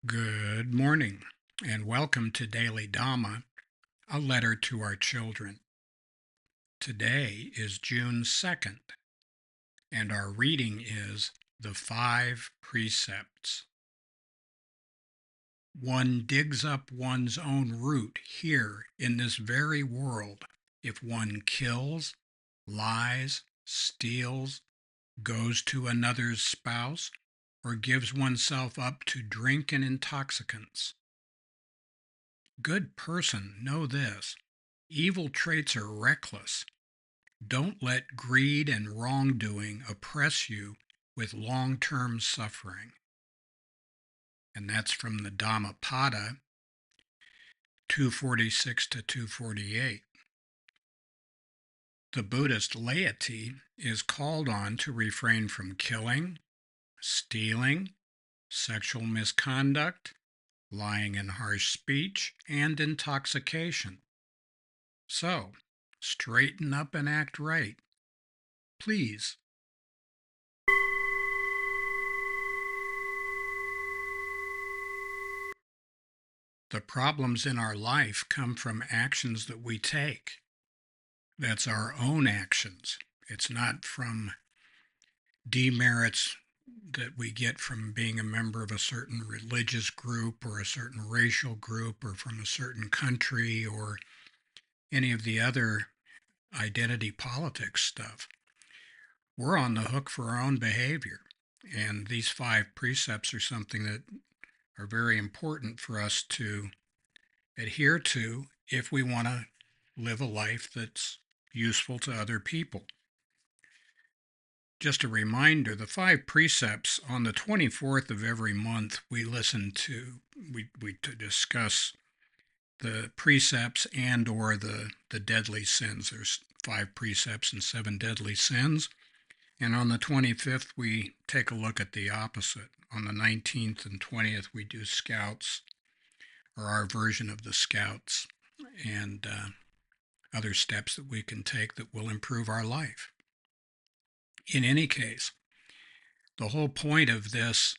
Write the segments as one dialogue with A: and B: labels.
A: Good morning, and welcome to Daily Dhamma, a letter to our children. Today is June 2nd, and our reading is the Five Precepts. One digs up one's own root here in this very world if one kills, lies, steals, goes to another's spouse, or gives oneself up to drink and intoxicants. Good person, know this. Evil traits are reckless. Don't let greed and wrongdoing oppress you with long-term suffering. And that's from the Dhammapada, 246 to 248. The Buddhist laity is called on to refrain from killing, stealing, sexual misconduct, lying in harsh speech, and intoxication. So, straighten up and act right. Please. The problems in our life come from actions that we take. That's our own actions. It's not from demerits that we get from being a member of a certain religious group or a certain racial group or from a certain country or any of the other identity politics stuff. We're on the hook for our own behavior. And these five precepts are something that are very important for us to adhere to if we want to live a life that's useful to other people. Just a reminder, the five precepts, on the 24th of every month, we discuss the precepts and or the deadly sins. There's 5 precepts and 7 deadly sins. And on the 25th, we take a look at the opposite. On the 19th and 20th, we do scouts, or our version of the scouts, and other steps that we can take that will improve our life. In any case, the whole point of this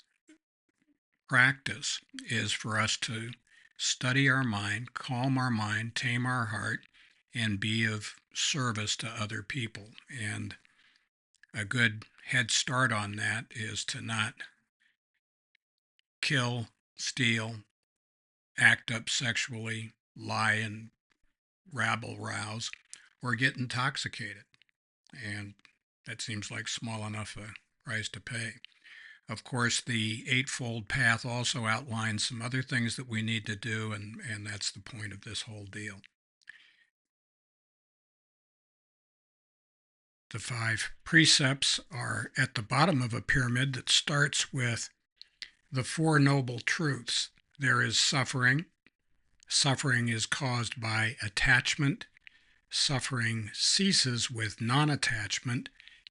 A: practice is for us to study our mind, calm our mind, tame our heart, and be of service to other people. And a good head start on that is to not kill, steal, act up sexually, lie and rabble-rouse, or get intoxicated. And that seems like small enough a price to pay. Of course, the Eightfold Path also outlines some other things that we need to do, and that's the point of this whole deal. The 5 precepts are at the bottom of a pyramid that starts with the 4 noble truths. There is suffering. Suffering is caused by attachment. Suffering ceases with non-attachment,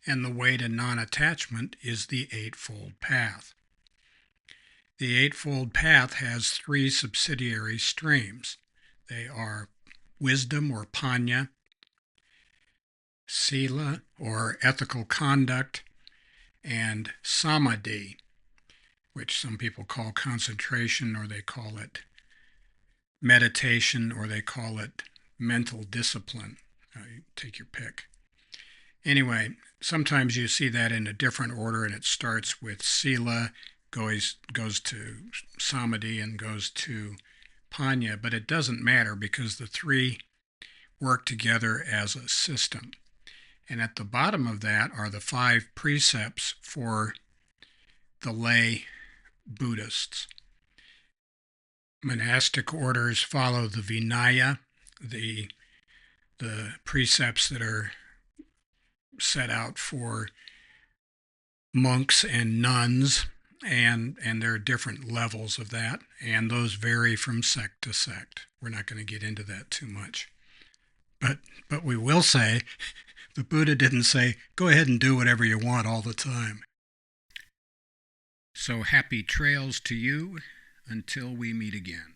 A: and the way to non-attachment is the Eightfold Path. The Eightfold Path has 3 subsidiary streams. They are wisdom or panya, sila or ethical conduct, and samadhi, which some people call concentration, or they call it meditation, or they call it mental discipline. You take your pick. Anyway, sometimes you see that in a different order, and it starts with sila, goes to samadhi, and goes to panya, but it doesn't matter because the 3 work together as a system. And at the bottom of that are the 5 precepts for the lay Buddhists. Monastic orders follow the Vinaya, the precepts that are set out for monks and nuns, and there are different levels of that, and those vary from sect to sect. We're not going to get into that too much. But we will say, the Buddha didn't say, go ahead and do whatever you want all the time. So happy trails to you until we meet again.